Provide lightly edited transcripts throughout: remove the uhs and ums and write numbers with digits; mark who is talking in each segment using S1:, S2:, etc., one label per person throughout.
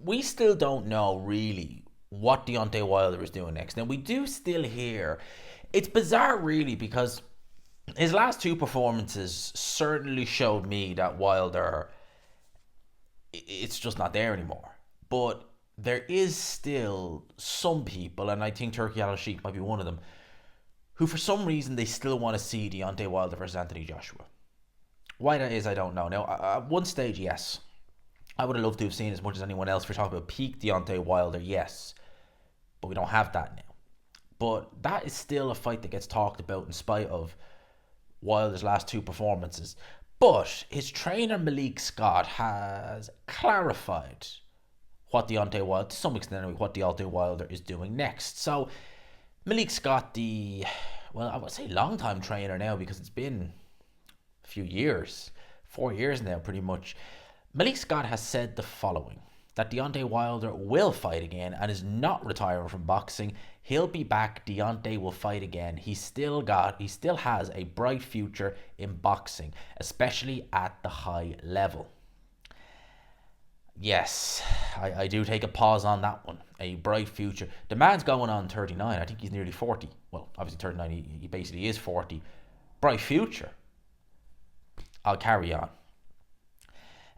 S1: we still don't know really what Deontay Wilder is doing next. Now, we do still hear, it's bizarre really, because his last two performances certainly showed me that Wilder, it's just not there anymore. But there is still some people, and I think Turkey Al Sheikh might be one of them, who for some reason they still want to see Deontay Wilder versus Anthony Joshua. Why that is, I don't know. Now, at one stage, yes, I would have loved to have seen as much as anyone else. If we're talking about peak Deontay Wilder, yes, but we don't have that now. But that is still a fight that gets talked about in spite of Wilder's last two performances. But his trainer Malik Scott has clarified what Deontay Wilder, to some extent anyway, what Deontay Wilder is doing next. So Malik Scott, I would say long-time trainer now, because it's been a few years, 4 years now pretty much. Malik Scott has said the following: that Deontay Wilder will fight again and is not retiring from boxing. He'll be back. Deontay will fight again. He still has a bright future in boxing, especially at the high level. Yes, I do take a pause on that one. A bright future. The man's going on 39. I think he's nearly 40. Well, obviously 39, he basically is 40. Bright future. I'll carry on.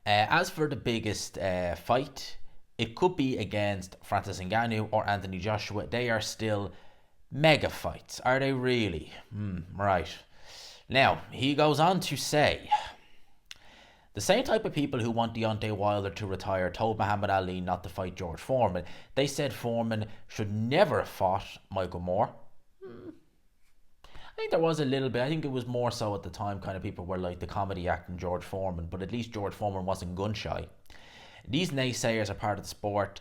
S1: As for the biggest fight, it could be against Francis Ngannou or Anthony Joshua. They are still mega fights. Are they really? Right. Now, he goes on to say, the same type of people who want Deontay Wilder to retire told Muhammad Ali not to fight George Foreman. They said Foreman should never have fought Michael Moore. I think there was a little bit. I think it was more so at the time, kind of people were like the comedy acting George Foreman, but at least George Foreman wasn't gun shy. These naysayers are part of the sport,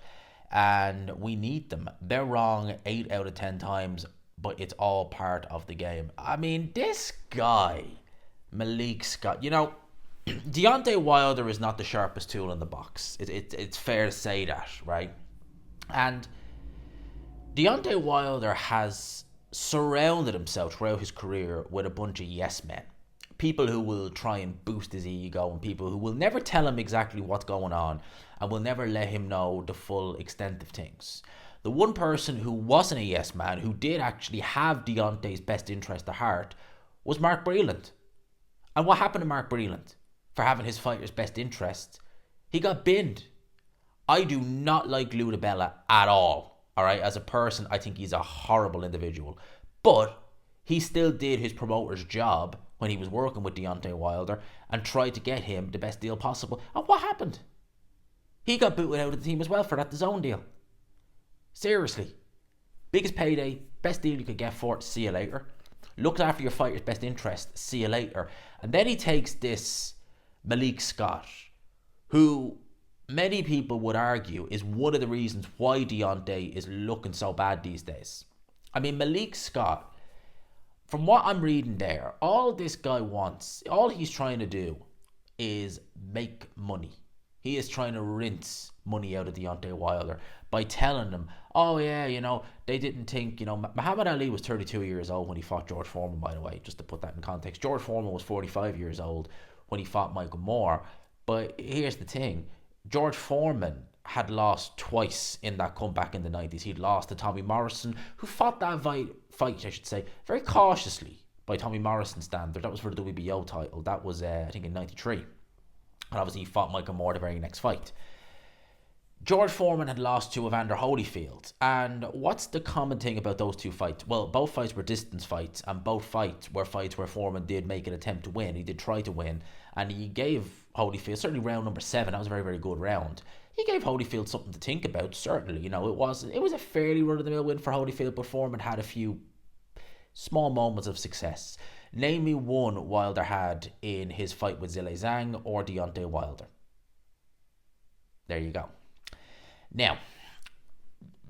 S1: and we need them. They're wrong 8 out of 10 times, but it's all part of the game. I mean, this guy, Malik Scott, Deontay Wilder is not the sharpest tool in the box. It's fair to say that, right? And Deontay Wilder has surrounded himself throughout his career with a bunch of yes men. People who will try and boost his ego, and people who will never tell him exactly what's going on and will never let him know the full extent of things. The one person who wasn't a yes man, who did actually have Deontay's best interest at heart, was Mark Breland. And what happened to Mark Breland for having his fighter's best interest? He got binned. I do not like Lou DiBella at all. Alright, as a person, I think he's a horrible individual. But he still did his promoter's job when he was working with Deontay Wilder and tried to get him the best deal possible. And what happened? He got booted out of the team as well for that DAZN deal. Seriously. Biggest payday, best deal you could get for it, see you later. Looked after your fighter's best interest, see you later. And then he takes this Malik Scott, who many people would argue is one of the reasons why Deontay is looking so bad these days. I mean, Malik Scott, from what I'm reading there, all this guy wants, all he's trying to do is make money. He is trying to rinse money out of Deontay Wilder by telling them, oh yeah, they didn't think, Muhammad Ali was 32 years old when he fought George Foreman, by the way, just to put that in context. George Foreman was 45 years old when he fought Michael Moore. But here's the thing. George Foreman had lost twice in that comeback in the 90s. He'd lost to Tommy Morrison, who fought that fight, I should say, very cautiously by Tommy Morrison's standard. That was for the WBO title. That was, I think, in 93. And obviously he fought Michael Moore the very next fight. George Foreman had lost to Evander Holyfield. And what's the common thing about those two fights? Well, both fights were distance fights, and both fights were fights where Foreman did make an attempt to win. He did try to win, and he gave Holyfield, certainly round number 7, that was a very, very good round. He gave Holyfield something to think about, certainly. It was a fairly run-of-the-mill win for Holyfield, but Foreman had a few small moments of success. Name me one Wilder had in his fight with Zhilei Zhang or Deontay Wilder. There you go. Now,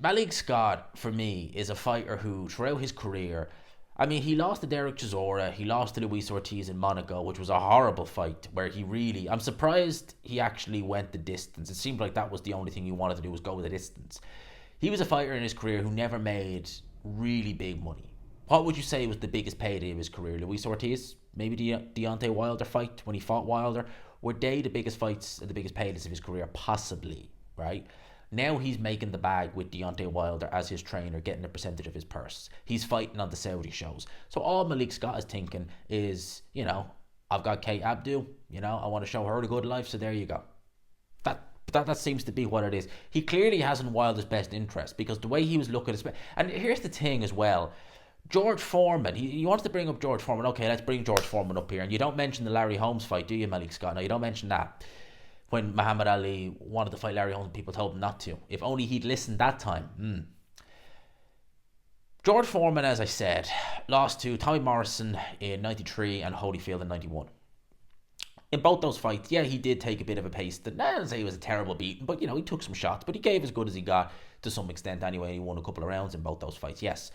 S1: Malik Scott, for me, is a fighter who, throughout his career, I mean, he lost to Derek Chisora, he lost to Luis Ortiz in Monaco, which was a horrible fight, where I'm surprised he actually went the distance. It seemed like that was the only thing he wanted to do, was go the distance. He was a fighter in his career who never made really big money. What would you say was the biggest payday of his career? Luis Ortiz? Maybe the Deontay Wilder fight when he fought Wilder? Were they the biggest fights and the biggest paydays of his career? Possibly, right? Now he's making the bag with Deontay Wilder as his trainer, getting a percentage of his purse. He's fighting on the Saudi shows. So all Malik Scott is thinking is, I've got Kate Abdu, I want to show her the good life, so there you go. That seems to be what it is. He clearly hasn't Wilder's best interest, because the way he was looking at, and here's the thing as well, George Foreman, he wants to bring up George Foreman. Okay, let's bring George Foreman up here. And you don't mention the Larry Holmes fight, do you, Malik Scott? No, you don't mention that. When Muhammad Ali wanted to fight Larry Holmes, people told him not to. If only he'd listened that time. George Foreman, as I said, lost to Tommy Morrison in 93 and Holyfield in 91. In both those fights, yeah, he did take a bit of a pace. I don't say he was a terrible beating, but, he took some shots. But he gave as good as he got to some extent anyway. He won a couple of rounds in both those fights, yes.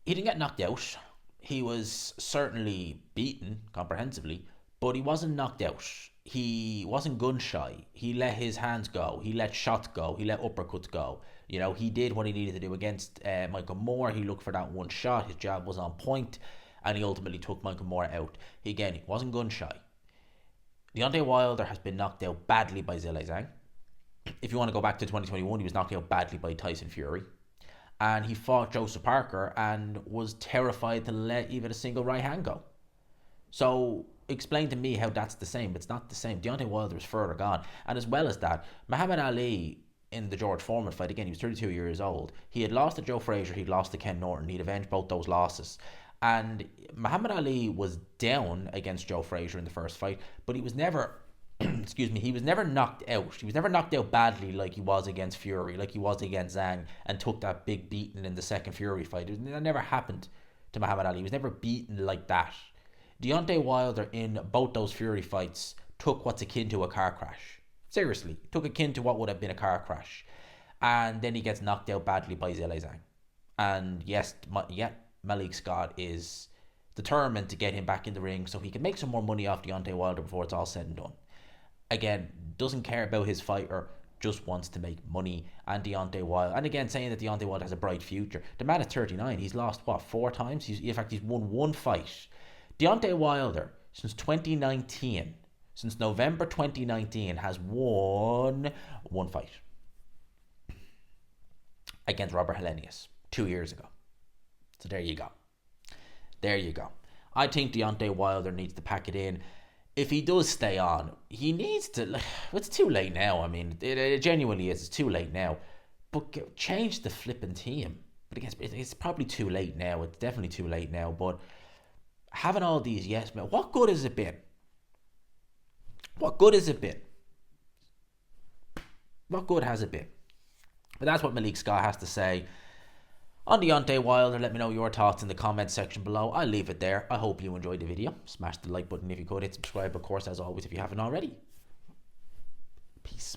S1: He didn't get knocked out. He was certainly beaten comprehensively, but he wasn't knocked out. He wasn't gun shy. He let his hands go. He let shots go. He let uppercuts go. He did what he needed to do against Michael Moore. He looked for that one shot. His jab was on point, and he ultimately took Michael Moore out. He wasn't gun shy. Deontay Wilder has been knocked out badly by Zhilei Zhang. If you want to go back to 2021, he was knocked out badly by Tyson Fury. And he fought Joseph Parker and was terrified to let even a single right hand go. So explain to me how that's the same. It's not the same. Deontay Wilder is further gone. And as well as that, Muhammad Ali in the George Foreman fight, again, he was 32 years old. He had lost to Joe Frazier. He'd lost to Ken Norton. He'd avenged both those losses. And Muhammad Ali was down against Joe Frazier in the first fight, but he was never... he was never knocked out. He was never knocked out badly like he was against Fury, like he was against Zhang, and took that big beating in the second Fury fight. That never happened to Muhammad Ali. He was never beaten like that. Deontay Wilder in both those Fury fights took what's akin to a car crash. Seriously, took akin to what would have been a car crash. And then he gets knocked out badly by Zhilei Zhang. And yes, Malik Scott is determined to get him back in the ring so he can make some more money off Deontay Wilder before it's all said and done. Again, doesn't care about his fighter, just wants to make money. And Deontay Wilder, and again, saying that Deontay Wilder has a bright future. The man is 39. He's lost, 4 times? He's won 1 fight. Deontay Wilder, since 2019, since November 2019, has won 1 fight. Against Robert Helenius 2 years ago. So there you go. I think Deontay Wilder needs to pack it in. If he does stay on, he needs to... It's too late now. I mean, it genuinely is. It's too late now. But change the flipping team. But again, it's probably too late now. It's definitely too late now. But having all these yes men, what good has it been? What good has it been? What good has it been? But that's what Malik Scott has to say on Deontay Wilder. Let me know your thoughts in the comment section below. I'll leave it there. I hope you enjoyed the video. Smash the like button if you could. Hit subscribe, of course, as always, if you haven't already. Peace.